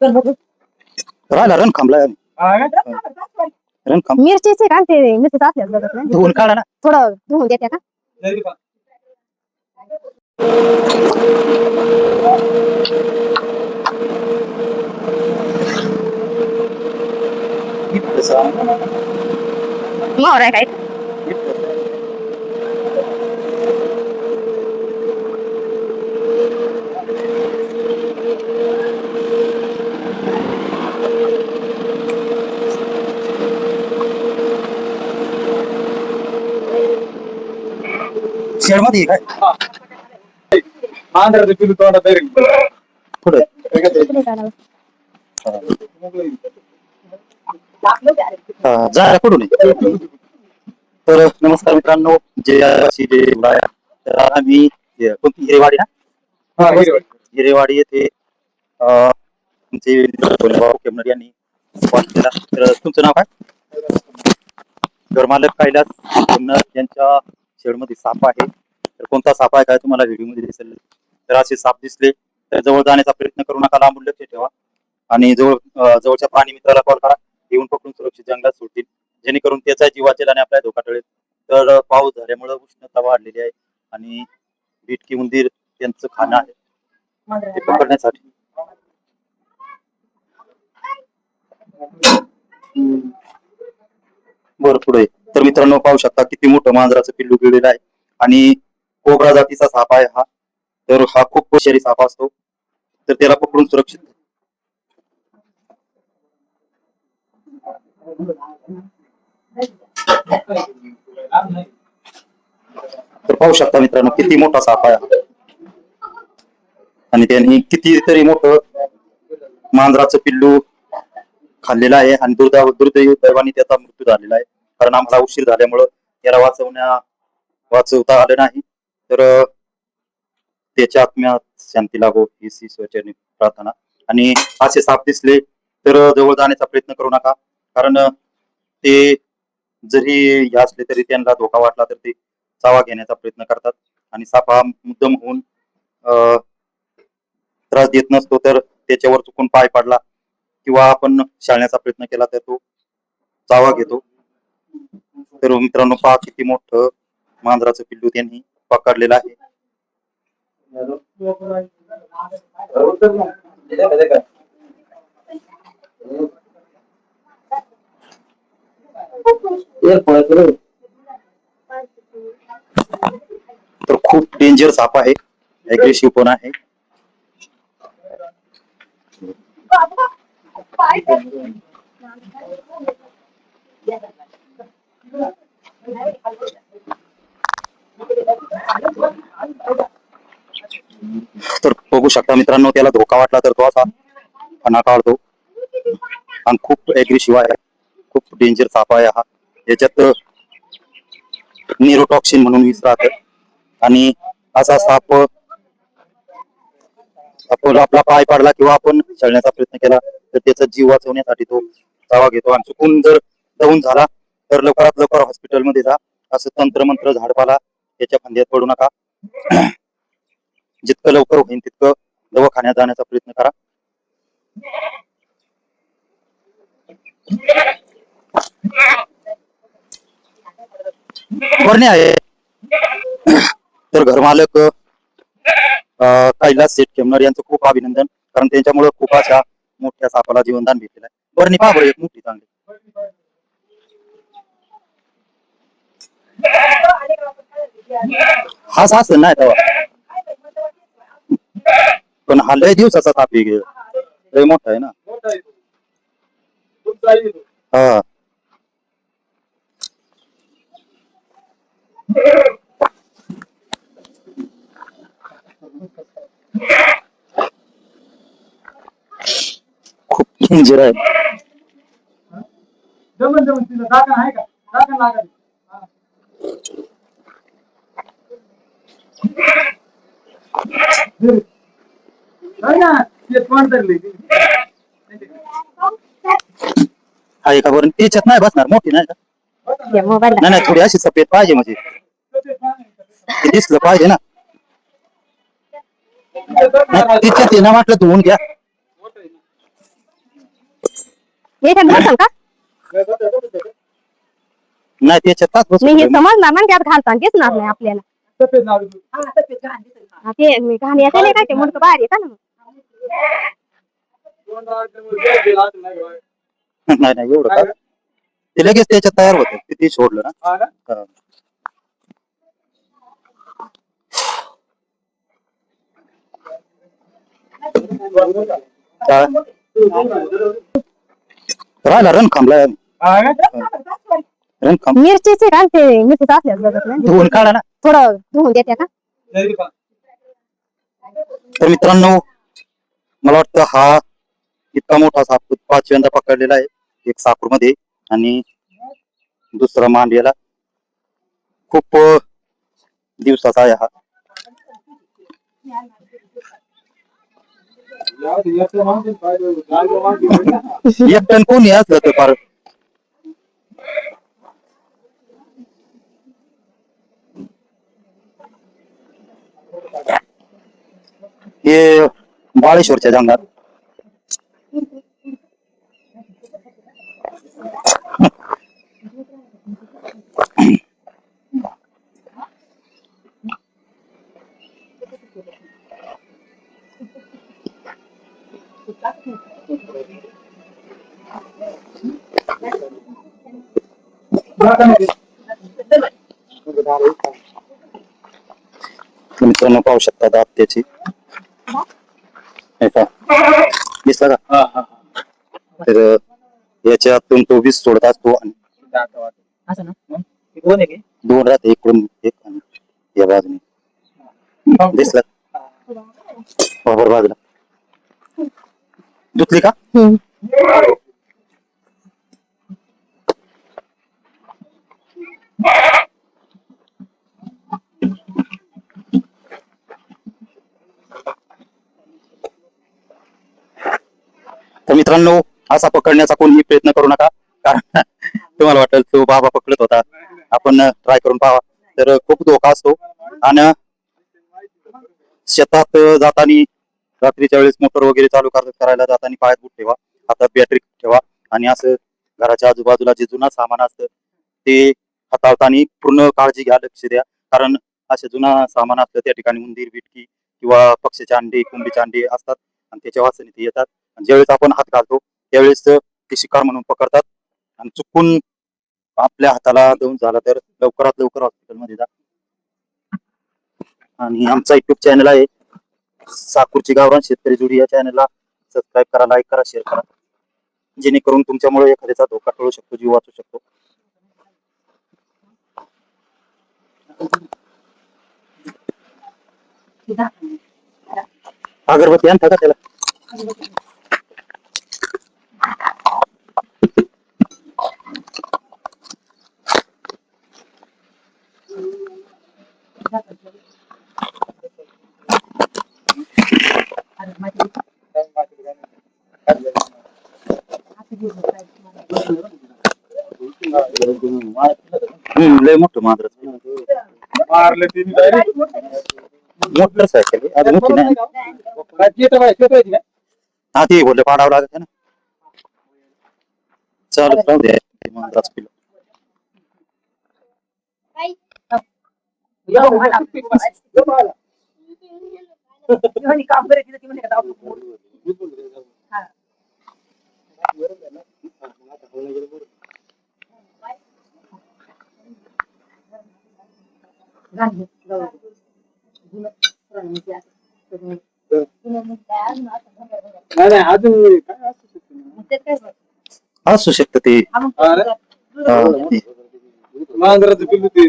राहिला रण खांबला रण खांब मिरचीचे का ते मिरची आपल्याच बघत नाही धुवून काढा ना थोडं धुवून देते का मोहर आहे काय शेडमध्ये काय आंध्राचं पिलू तोंडात direct. पुढे जायला कुठून आहे? तर नमस्कार मित्रांनो जे तर आम्ही कोणती हिरेवाडी ना हा, हिरवळ. हिरेवाडी येथे तुमचे केमनर यांनी कॉल केला. तर तुमचं नाव काय? घरमालक कैलास केमनर यांच्या शेडमध्ये साप आहे. तर कोणता साप आहे काय तुम्हाला व्हिडिओ मध्ये दिसेल. तर असे साप दिसले तर जवळ जाण्याचा प्रयत्न करू नका, लांबून लक्ष ठेवा आणि जवळच्या प्राणी मित्राला कॉल करा, येऊन पकडून सुरक्षित जंगलात सोडतील, जेणेकरून त्याचा जीव वाचेल आणि आपल्या धोका टळेल. तर पाऊस झाल्यामुळे उष्णता वाढलेली आहे आणि बिटकी उंदीर त्यांचं खाणं आहे ते पकडण्यासाठी. बरं पुढे तर मित्रांनो पाहू शकता किती मोठं मांजराचं पिल्लू गेलेलं आहे आणि कोब्रा जातीचा साप आहे हा. तर हा खूप विषारी साप असतो, तर त्याला पकडून सुरक्षित तर पाहू शकता मित्रांनो किती मोठा साप आहे आणि त्यांनी कितीतरी मोठं मांजराचं पिल्लू खाल्लेलं आहे आणि दुर्दैवाने त्याचा मृत्यू झालेला आहे. कारण आम्हाला उशीर झाल्यामुळं त्याला वाचवता आलं नाही. तर त्याच्या आत्म्यात शांती लाभो ही ईश्वराचरणी प्रार्थना. आणि असे साप दिसले तर जवळ जाण्याचा प्रयत्न करू नका, कारण ते जरी हे असले तरी त्यांना धोका वाटला तर ते चावा घेण्याचा प्रयत्न करतात आणि साप हा मुद्दाम होऊन त्रास देत नसतो. तर त्याच्यावर चुकून पाय पडला किंवा आपण शाळण्याचा प्रयत्न केला तर तो चावा घेतो. तर मित्रांनो पहा किती मोठं मांजराचं पिल्लू त्यांनी पकडलेलं आहे. तर खूप डेंजर साप आहे, अग्रेसिव्ह पण आहे. तर बघू शकता मित्रांनो त्याला धोका वाटला तर तो असा फणा काढतो आणि खूप अग्रेसिव्ह आहे, खूप डेंजर साप आहे हा. याच्यात न्यूरोटॉक्सिन म्हणून विष राहतं आणि असा साप आपण आपला पाय पाडला किंवा आपण चढण्याचा प्रयत्न केला तर त्याचा जीव वाचवण्यासाठी तो चावा घेतो आणि चुकून जर डाऊन झाला तर लवकरात लवकर हॉस्पिटलमध्ये जा. असं तंत्रमंत्र झाडपाला त्याच्या फंद्यात पडू नका. जितकं लवकर होईल तितकं दवाखान्यात जाण्याचा प्रयत्न करा. करणे आहे तर घरमालक कैलास शेठ केमनर यांचं खूप अभिनंदन, कारण त्यांच्यामुळे खूप अशा मोठ्या सापाला जीवनदान भेटलेलं आहे. बरणी पहा बरं एक मोठी चांगली हा सास नाही तेव्हा पण हा लय दिवसाचा साप आहे, लय मोठा आहे ना. हा खूप डेंजर आहे. आहे का बरं त्याच्यात नाही बसणार, मोठी नाही का? नाही नाही थोडी अशी सफेद पाहिजे, म्हणजे ते दिसलं पाहिजे ना. तिच्यात ना म्हटलं धुवून घ्या. याच्यात बसाल का नाही त्याच्यात मी हे समजणार ना त्यात घालता दिसणार नाही आपल्याला ते मी घाण येते नाही काय ते मुडकं बाहेर येतं ना नाही नाही एवढं का ते लगेच त्याच्यात तयार होतं किती सोडलं ना हा. काय? राहिला रण खांबला रण खांब मिरचीचे घालते मिरची असल्यास बघत नाही धुवून काढा ना. थोडं धुवून देते का तर मित्रांनो मला वाटतं हा इतका मोठा साप पाचव्यांदा पकडलेला आहे एक साकूरमध्ये आणि दुसरा मांडलेला खूप दिवसाचा आहे हा एक टन कोणी असलं तर फार हे बाळेश्वरच्या जंगलात मित्रांनो पाहू शकता दात त्याची दिसला का तर याच्यातून तो वीस सोडत असतो आणि दोन राहते इकडून एक आणि या बाजूने दिसला बरोबर बाजूला धुतली का तर मित्रांनो असा पकडण्याचा कोणीही प्रयत्न करू नका कारण तुम्हाला वाटेल तो बाबा पकडत होता आपण ट्राय करून पाहा तर खूप धोका असतो आणि शेतात जाताना रात्रीच्या वेळेस मोटर वगैरे चालू करायला जाताना पायात बूट ठेवा हातात बॅटरी ठेवा आणि असं घराच्या आजूबाजूला जे जुना सामान असतं ते हाताळताना पूर्ण काळजी घ्या लक्ष द्या कारण असे जुना सामान असतं त्या ठिकाणी उंदीर बिटकी किंवा पक्षीचे अंडे कोंबडीचे अंडे असतात आणि त्याच्या वासने ते येतात आणि ज्यावेळेस आपण हात घालतो त्यावेळेस ते शिकार म्हणून पकडतात आणि चुकून आपल्या हाताला जाऊन झाला तर लवकरात लवकर हॉस्पिटलमध्ये जा आणि आमचा युट्यूब चॅनल आहे साकूरची गावरान शेतकरी जोडी या चॅनलला सबस्क्राईब करा लाईक करा शेअर करा जेणेकरून तुमच्यामुळे एखाद्याचा धोका टळू शकतो जीव वाचू शकतो अगरबत्ती आणता का त्याला लय मोठं मांजर मारले मोटरसायकल मोठी नाही हा ते बोलले पाडावं लागत ना चालू राहू दे मांजराच पिल्लू नाही अजून असू शकतं ते मांजराचं पिल्लू ते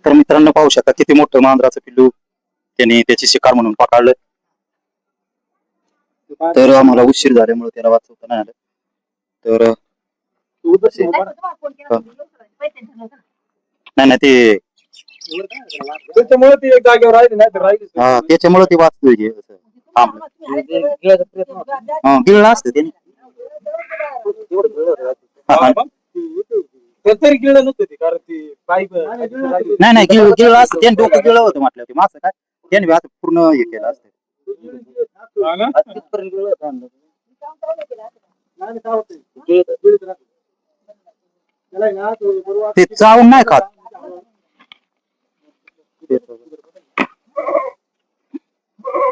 तर मित्रांनो पाहू शकता किती मोठं मांजराचं पिल्लू त्याने त्याची शिकार म्हणून पकडलं तर आम्हाला उशीर झाल्यामुळे त्याला वाचवता नाही आलं तर नाही नाही ते त्याच्यामुळे ती एक जागेवर राहिली नाही तर राहिली हा त्याच्यामुळे ते वाचतोय जे गिळला असतं त्याने तरी गिळलं नसतं ते कारण ती पाईप नाही नाही गिळला असतं त्याने डोकं गिळलं होतं म्हटलं ते मासं काय त्याने आता पूर्ण हे केलं असतं नाही, काय होतंय? गिळत राहतं. त्याला आहे ना, तो बरोबर ते चावून नाही खात.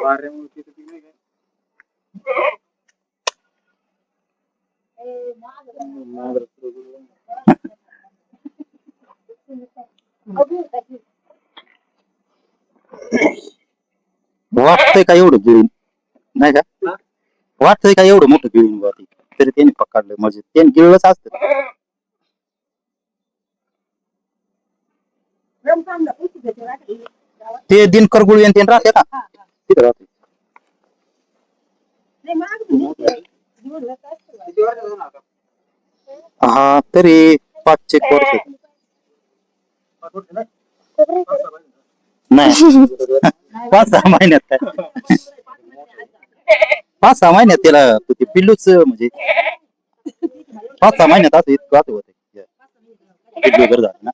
वाऱ्यामुळे तिथं ती नाही काय. वाटतंय का एवढं गिळून नाही का? वाटतंय का एवढं मोठं गिळून वरती तरी त्यांनी पकडलं म्हणजे त्यांनी गिळलंच असतं. ते दिनकर गुळी आणि ते राहते का तिथे राहते. हा तरी 5-6 वर्ष नाही 5-6 महिन्यात काय 5-6 महिन्यात त्याला ते पिल्लूच म्हणजे 5-6 महिन्यात असं इतकं असं होतं पिल्लू जर झालं ना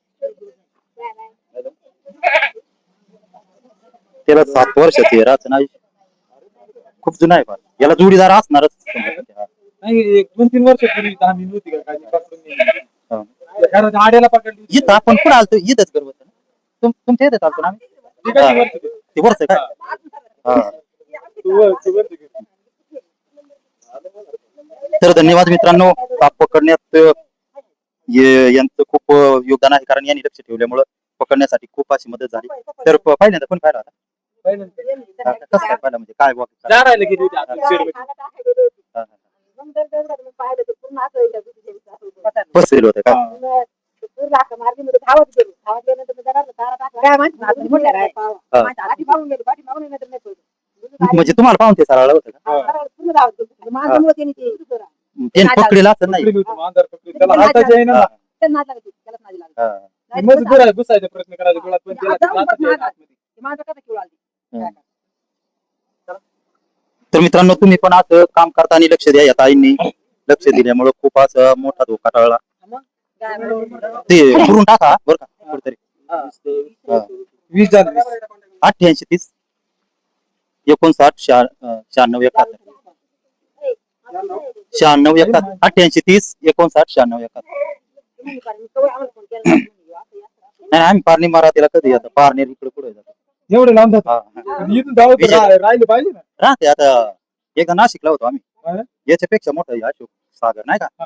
त्याला 7 वर्षाचे राहतं ना खूप जुना आहे फार याला जोडीदार असणारच. नाही, 1-2-3 वर्षापूर्वी आम्ही नव्हती का काय पकडून नेली. हा. घराच्या आड्याला पकडली. इथं आपण कुठं आलतो इथंच करत होतो ना तुमच्या इथेच आलतो ना आम्ही. ती कशी वरती गेली? ते वर्ष काय हा. ती वरती गेली. तर धन्यवाद मित्रांनो साप पकडण्यात यांचं खूप योगदान आहे कारण यांनी लक्ष ठेवल्यामुळं पकडण्यासाठी खूप अशी मदत झाली. तर पहिल्यांदा पण पाहिला होता कसं काय पाहिलं म्हणजे काय वाटतं? जा राहिलं की तिथे आता शेडमध्ये. हा, हा. बसलेलं होतं का म्हणजे तुम्हाला पाहून ते सरळ होतं का त्यांनी पकडलेलं असं नाही. पकडली होती, मांजर पकडली. त्याला हाताच्या येईना हा, ना. हा. ती मस्त घुसायचा प्रयत्न करायचा गुळात, पण त्याला ते हाताच्या येईना आतमध्ये. तर मित्रांनो तुम्ही पण असं काम करताना लक्ष द्या या ताईंनी लक्ष दिल्यामुळे खूप असं मोठा धोका टळला. ते करून टाका बरं का कुठेतरी. हा. 20 झाले. 88 30 59 96 71 96 71 88 30 59 96 71 नाही आम्ही पारणी मारा त्याला कधी आता पारनेर इकडे पुढे जातो. एवढे लांब जातो. हा, हा. पण इथून जाऊ तर राहिले पाहिजे ना. राहते आता एकदा नाशिकला होतो आम्ही हा. याच्यापेक्षा मोठा आहे अशोक सागर नाही का हा.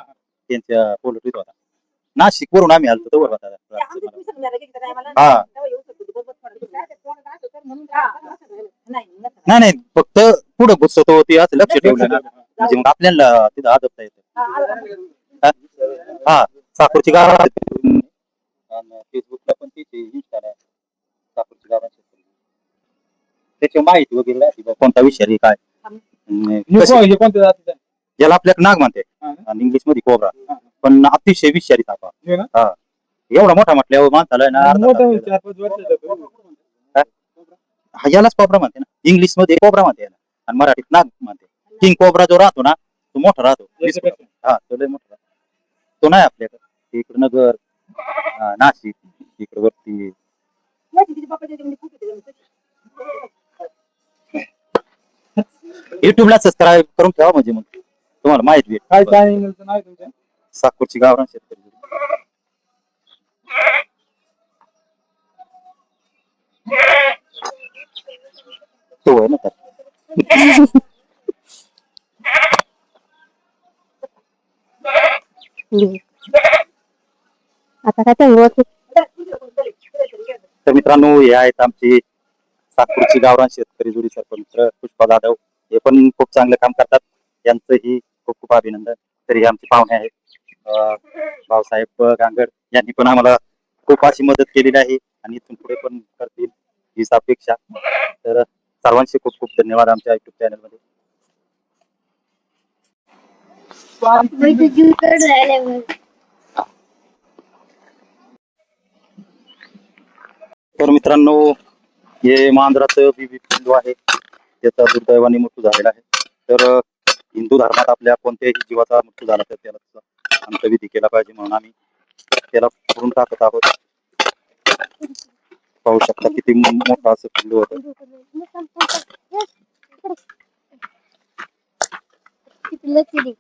त्यांच्या पोल्ट्रीत होता नाशिक वरून आम्ही आलतो तोवर होता हा नाही नाही फक्त पुढे घुसतो ते असं लक्ष ठेवलं ना म्हणजे मग आपल्याला तिथं आदबता येतं. हा साकूरची गाव फेसबुकला पण तिथे इंस्टाला साकूरची गाव त्याची माहिती वगैरे राहते बा, कोणता विषय काय हे कोणत्या जातीचं आहे? याला आपल्याला नाग म्हणते हा. आणि इंग्लिश मध्ये कोबरा पण अतिशय विषारी साप हा. हे ना? हा एवढा मोठा म्हटल्यावर माणसाला आहे ना अर्धा मोठं तास होईल, गेला. 4-5 वर्षाचं. हा, यालाच कोबरा म्हणते ना इंग्लिश मध्ये कोबरा म्हणते याला आणि मराठीत नाग म्हणते. किंग कोबरा जो राहतो ना तो मोठा राहतो याच्यापेक्षा. हा तो लय मोठा राहतो. तो नाही आपल्याकडे इकडे नगर नाशिक इकडे वरती युट्यूबला सबस्क्राईब करून ठेवा म्हणजे मग तुम्हाला माहिती काय भेटेल. चॅनलचं नाव आहे तुमच्या? साकूरची गावरान शेतकरी तो आहे ना तर आता काय ते तर मित्रांनो हे आहेत आमची साकूरची गावरान शेतकरी जोडी सरपंच पुष्पा जाधव हे पण खूप चांगलं काम करतात यांचंही खूप खूप अभिनंदन. तर हे आमचे पाहुणे आहेत भाऊसाहेब गांगड यांनी पण आम्हाला खूप अशी मदत केलेली आहे आणि इथून पुढे पण करतील हीच अपेक्षा. तर सर्वांचे खूप खूप धन्यवाद आमच्या युट्यूब चॅनल मध्ये. तर मित्रांनो हे मांजराचं बीबी पिल्लू आहे त्याचा दुर्दैवाने मृत्यू झालेला आहे. तर हिंदू धर्मात आपल्या कोणत्याही जीवाचा मृत्यू झाला तर त्याला अंत्यविधी केला पाहिजे म्हणून आम्ही त्याला करून टाकत आहोत. पाहू शकता किती मोठा असं पिल्लू होतं. लचली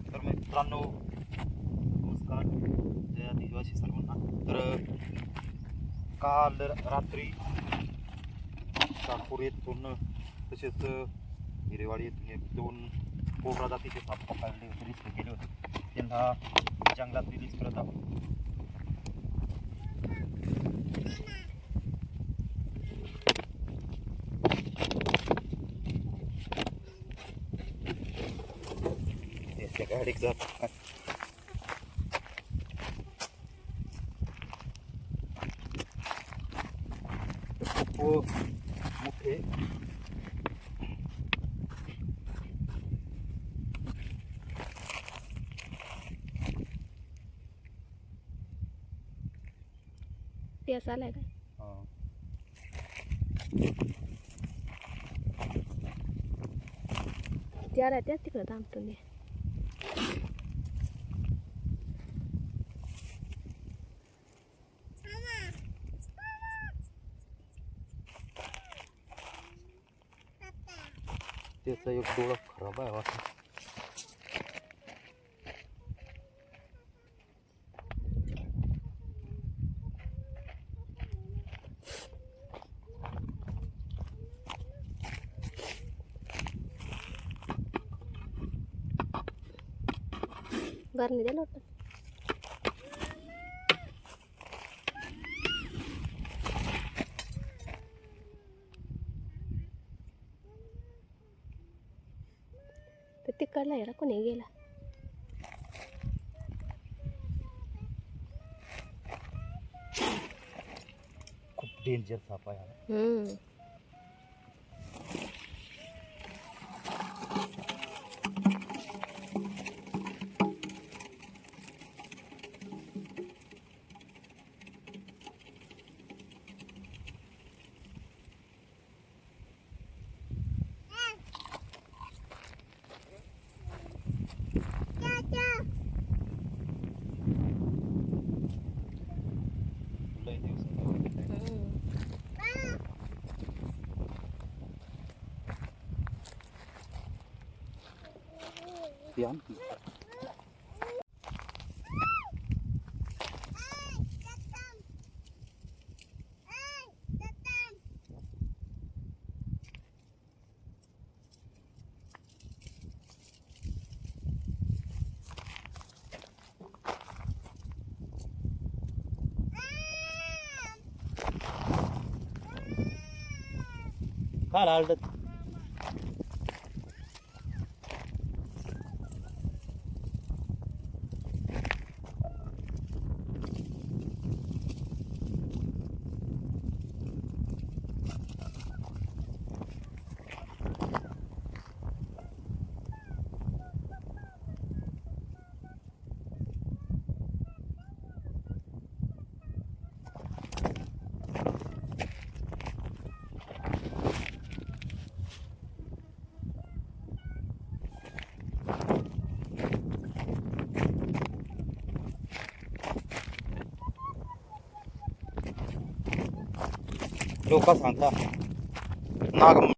तर मित्रांनो नमस्कार, जय आदिवासी सर्वांना. तर काल रात्री नागपूर येथून तसेच हिरेवाडी येथून एक 2 कोबरा जातीचे साप पकडले रिलीज केले होते. त्यांना जंगलात रिलीज करत आहोत. त्या गाडीत जात खूप मोठे ते असं आलाय काय ते आलाय त्याच तिकडं थांबतो मी त्याचा एक डोळा खराब आहे वाटतं. घरने दिलं होतं तर तिकडला याला कोणी गेला खूप डेंजर साप आहे हा. लय दिवसांनी. ती आणखी. काय आलत लोक सांगता नाग